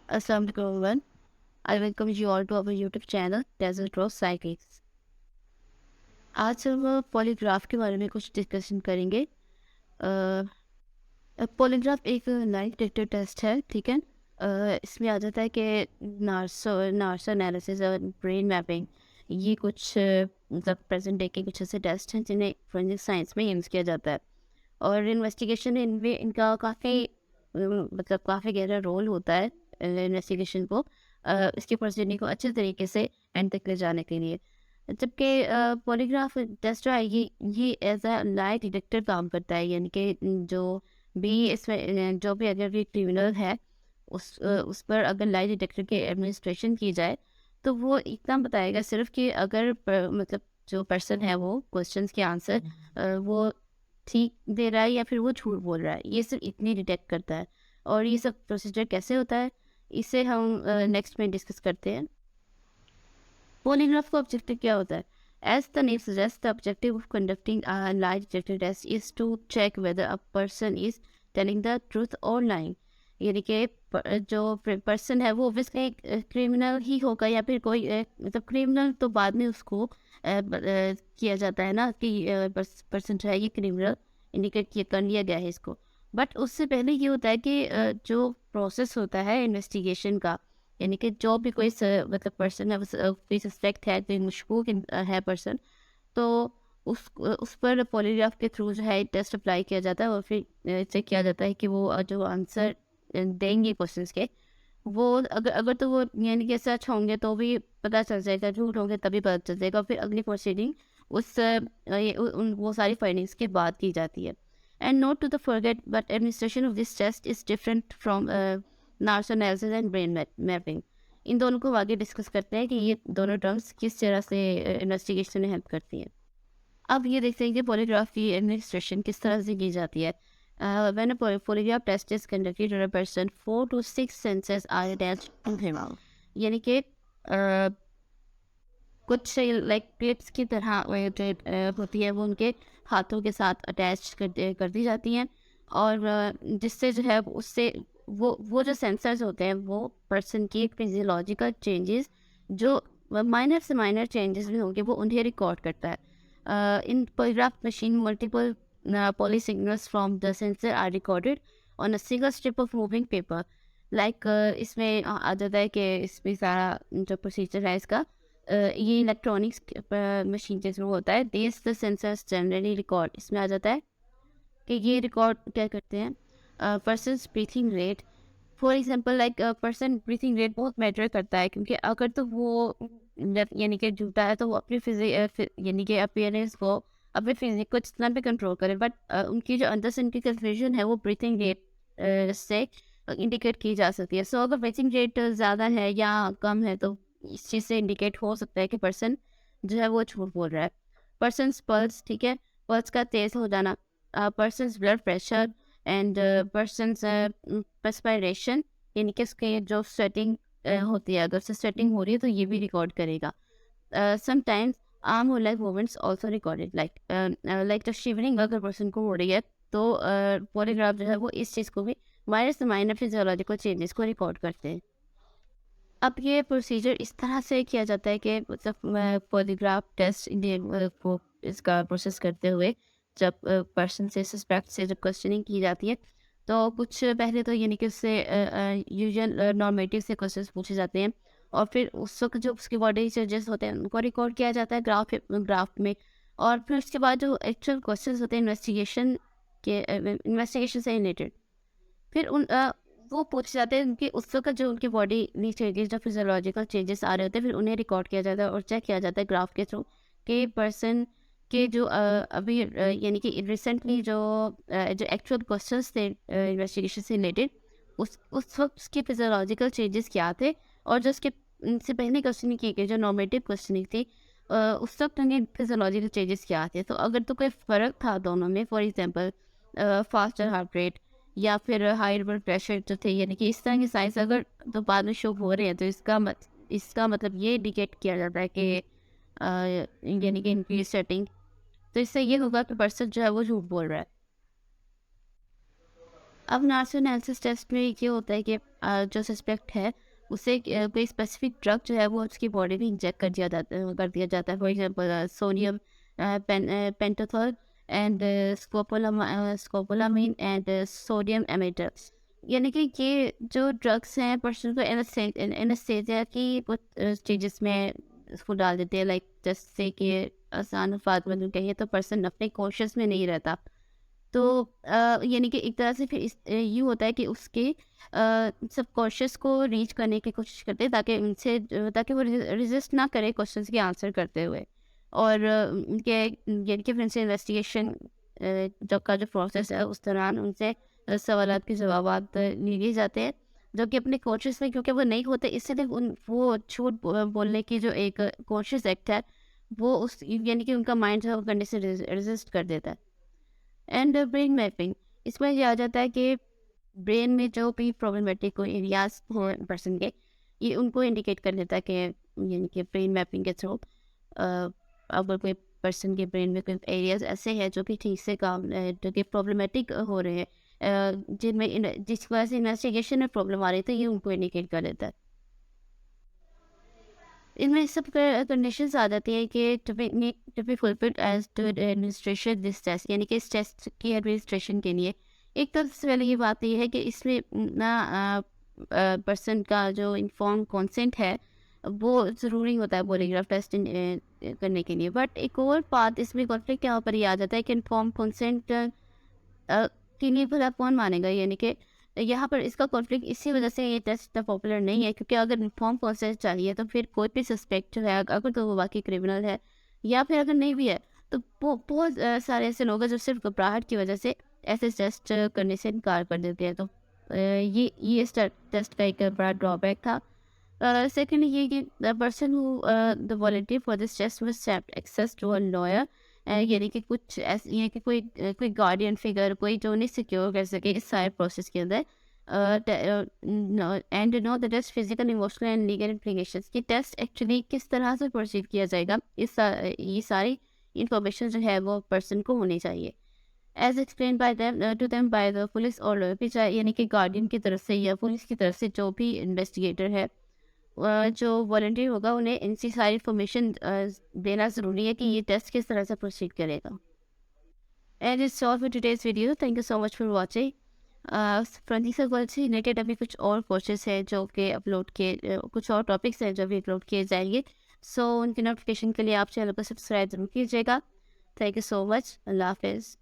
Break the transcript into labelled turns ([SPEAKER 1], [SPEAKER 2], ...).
[SPEAKER 1] Assalamu alaikum everyone. I welcome you all to our YouTube channel Desert Rose Psychics. आज हम polygraph के बारे में कुछ डिस्कशन करेंगे। पॉलीग्राफ एक लाइट डिटेक्टर टेस्ट है, ठीक है। इसमें आ जाता है कि नार्सो एनालिसिस और ब्रेन मैपिंग, ये कुछ मतलब प्रेजेंट डे के कुछ ऐसे टेस्ट हैं जिन्हें फोरेंसिक साइंस में यूज़ किया जाता है। और इन्वेस्टिगेशन इनमें इनका काफ़ी मतलब काफ़ी गहरा रोल होता है इन्वेस्टिगेशन को इसके प्रोसीजर को अच्छे तरीके से एंड तक ले जाने के लिए। जबकि पॉलीग्राफ टेस्ट जो है ये एज अ लाई डिटेक्टर काम करता है, यानी कि जो भी इसमें जो भी अगर भी क्रिमिनल है उस पर अगर लाई डिटेक्टर की एडमिनिस्ट्रेशन की जाए तो वो इतना बताएगा सिर्फ कि अगर मतलब जो पर्सन है वो क्वेश्चंस के आंसर वो ठीक दे रहा है या फिर वो झूठ बोल रहा है, ये सिर्फ इतनी डिटेक्ट करता है। और ये सब प्रोसीजर कैसे होता है इसे हम नेक्स्ट में डिस्कस करते हैं। पॉलीग्राफ का ऑब्जेक्टिव क्या होता है? As the name suggest, the objective of conducting a lie detector test is to check whether a person is telling the truth और लाइंग। यानी कि जो पर्सन है वो ऑब्वियसली क्रिमिनल ही होगा या फिर कोई मतलब क्रिमिनल तो बाद में उसको किया जाता है ना कि पर्सन जो है ये क्रिमिनल इंडिकेट किया कर लिया गया है इसको। बट उससे पहले ये होता है कि जो प्रोसेस होता है इन्वेस्टिगेशन का, यानी कि जो भी कोई मतलब पर्सन है कोई सस्पेक्ट है, कोई मशकूक है पर्सन, तो उस पर पॉलीग्राफ के थ्रू जो है टेस्ट अप्लाई किया जाता है और फिर चेक किया जाता है कि वो जो आंसर देंगे क्वेश्चंस के वो अगर अगर तो वो यानी कि सच होंगे तो भी पता चल जाएगा, झूठ होंगे तभी पता चल जाएगा। फिर अगली प्रोसीडिंग उस वो सारी फाइंडिंग्स के बाद की जाती है। And not to the forget but administration of this test is different from narco analysis and brain mapping. इन दोनों को आगे डिस्कस करते हैं कि ये दोनों टर्म्स किस तरह से इन्वेस्टिगेशन में हेल्प करती हैं। अब ये देखते हैं कि पॉलीग्राफ की एडमिनिस्ट्रेशन किस तरह से की जाती है। When a polygraph test is conducted on a person 4 to 6 senses are attached to him. यानी कि कुछ लाइक क्लिप्स की तरह जो होती है वो उनके हाथों के साथ अटैच कर दी जाती हैं। और जिससे जो है उससे वो जो सेंसर्स होते हैं वो पर्सन की फिजियोलॉजिकल चेंजेस, जो माइनर से माइनर चेंजेस भी होंगे, वो उन्हें रिकॉर्ड करता है। इन polygraph machine multiple poly signals from the sensor are recorded on a single strip of moving paper। Like इसमें आ जाता है कि इसमें सारा जो प्रोसीजर है इसका ये इलेक्ट्रॉनिक्स मशीन के थ्रू होता है। This the sensors generally record, इसमें आ जाता है कि ये रिकॉर्ड क्या करते हैं person breathing rate. For example like person breathing rate बहुत मैटर करता है, क्योंकि अगर तो वो यानी कि झूठा है तो वो अपनी यानी कि अपीयरेंस को अपने फिजिक को जितना भी कंट्रोल करे, बट उनकी जो अंदर से उनकी कन्फ्यूजन है वो ब्रीथिंग रेट से इंडिकेट की जा सकती है। सो अगर ब्रीथिंग रेट ज़्यादा है या कम है तो इस चीज़ से इंडिकेट हो सकता है कि पर्सन जो है वो झूठ बोल रहा है। पर्सन पल्स, ठीक है, पल्स का तेज हो जाना, person blood pressure and person perspiration, यानी कि उसके जो स्वेटिंग होती है, अगर उससे स्वेटिंग हो रही है तो ये भी रिकॉर्ड करेगा। समटाइम्स आर्म और leg movements also recorded, like जो शिवरिंग अगर पर्सन को हो रही है तो पॉलीग्राफ जो है वो इस चीज़ को भी माइनर से माइनर फिजियोलॉजिकल चेंजेस को रिकॉर्ड करते हैं। अब ये प्रोसीजर इस तरह से किया जाता है कि मतलब पॉलीग्राफ टेस्ट को इसका प्रोसेस करते हुए जब पर्सन से सस्पेक्ट से जब क्वेश्चनिंग की जाती है तो कुछ पहले तो यानी कि उससे यूजुअल नॉर्मेटिव से क्वेश्चन पूछे जाते हैं और फिर उस वक्त जो उसके बॉडी चेंजेस होते हैं उनको रिकॉर्ड किया जाता है ग्राफ में। और फिर उसके बाद जो एक्चुअल क्वेश्चन होते हैं इन्वेस्टिगेशन से रिलेटेड, फिर वो पूछ जाते हैं उनके उस वक्त जो उनकी बॉडी में चेंजेस, जो फिजियोलॉजिकल चेंजेस आ रहे होते हैं, फिर उन्हें रिकॉर्ड किया जाता है और चेक किया जाता है ग्राफ के थ्रू कि पर्सन के जो अभी यानी कि रिसेंटली जो एक्चुअल क्वेश्चंस थे इन्वेस्टिगेशन से रिलेटेड उस वक्त उसके फिजियोलॉजिकल चेंजेस क्या थे और जो उसके उनसे पहले क्वेश्चनिंग की गई जो नॉर्मेटिव क्वेश्चनिंग थी उस वक्त उनके फिजियोलॉजिकल चेंजेस क्या थे। तो अगर तो कोई फ़र्क था दोनों में, for example faster heart rate या फिर हाई ब्लड प्रेशर जो थे, यानी कि इस तरह के साइंस अगर तो बाद में शो हो रहे हैं तो इसका मतलब ये इंडिकेट किया जाता है कि यानी कि इनकी सेटिंग, तो इससे ये होगा कि पर्सन जो है वो झूठ बोल रहा है। अब नार्सो एनालिसिस टेस्ट में ये होता है कि जो सस्पेक्ट है उसे कोई स्पेसिफिक ड्रग जो है वो उसकी बॉडी में इंजेक्ट कर दिया जाता है। For example sodium pentothal and scopolamine and sodium amytal. यानी कि ये जो ड्रग्स हैं पर्सन को एनेस्थेसिया की कुछ स्टेजेस में इसको डाल देते हैं। लाइक जैसे कि आसान अल्फाज में कहिए तो पर्सन अपने कॉन्शियस में नहीं रहता। तो यानी कि एक तरह से फिर यूँ होता है कि उसके सबकॉन्शियस को रीच करने की कोशिश करते हैं ताकि ताकि वो रेजिस्ट ना करे क्वेश्चंस के आंसर करते हुए। और उनके यानी कि फिर उनसे इन्वेस्टिगेशन जब का जो प्रोसेस है उस दौरान उनसे सवालात के जवाबात लिए जाते हैं जो कि अपने कॉन्शियस में क्योंकि वो नहीं होते, इसलिए वो झूठ बोलने की जो एक कॉन्शियस एक्ट है वो उस यानी कि उनका माइंड जो है वो करने से रेजिस्ट कर देता है। एंड ब्रेन मैपिंग, इसमें ये आ जाता है कि ब्रेन में जो भी प्रॉब्लमेटिक कोई एरियाज हो पर्सन के, ये उनको इंडिकेट कर देता है कि यानी कि ब्रेन मैपिंग के थ्रू अगर कोई पर्सन के ब्रेन में कोई एरियाज ऐसे हैं जो कि ठीक से काम जो कि प्रॉब्लमेटिक हो रहे हैं, जिस वजह से इन्वेस्टिगेशन में प्रॉब्लम आ रही है, तो ये उनको इंडिकेट कर देता है। इनमें सब कंडीशंस आ जाती हैं कि to be fulfilled as to administration this test, यानी कि इस टेस्ट की एडमिनिस्ट्रेशन के लिए एक तो सबसे पहले ये बात ये है कि इसमें ना पर्सन का जो इन्फॉर्म कंसेंट है वो ज़रूरी होता है पॉलीग्राफ टेस्ट करने के लिए। बट एक और बात इसमें कॉन्फ्लिक्ट यहाँ पर ये आ जाता है कि इन्फॉर्म कंसेंट के लिए भला कौन मानेगा, यानी कि यहाँ पर इसका कॉन्फ्लिक्ट इसी वजह से ये टेस्ट इतना पॉपुलर नहीं है क्योंकि अगर इन्फॉर्म कंसेंट चाहिए तो फिर कोई भी सस्पेक्ट जो है अगर तो वो वाकई क्रिमिनल है या फिर अगर नहीं भी है तो बहुत सारे ऐसे लोग हैं जो सिर्फ घबराहट की वजह से ऐसे टेस्ट करने से इनकार कर देते हैं। तो ये इस टेस्ट का एक बड़ा ड्रॉबैक था। Second, ये the person who the volunteer for this test was access to a lawyer, यानी कि कुछ ऐसे ये कि कोई गार्डियन फिगर कोई जो उन्हें सिक्योर कर सके इस सारे प्रोसेस के अंदर। And no the test physical emotional and legal implications कि टेस्ट एक्चुअली किस तरह से प्रोसीड किया जाएगा, ये सारी इंफॉर्मेशन जो है वो पर्सन को होनी चाहिए। As explain by them to them by the police और लॉयर, चाहे यानी कि गार्डियन की तरफ से या पुलिस की तरफ से जो भी इन्वेस्टिगेटर है जो वॉलंटियर होगा उन्हें इनकी सारी इन्फॉर्मेशन देना ज़रूरी है कि ये टेस्ट किस तरह से प्रोसीड करेगा। And it's all for today's video, thank you so much for watching. फ्रंटिंग वर्ल से रिलेटेड अभी कुछ और कोर्सेज हैं जो कि अपलोड किए, कुछ और टॉपिक्स हैं जो भी अपलोड किए जाएंगे। सो उनकी नोटिफिकेशन के लिए आप चैनल को सब्सक्राइब जरूर कीजिएगा। Thank you so much. अल्लाह हाफिज़।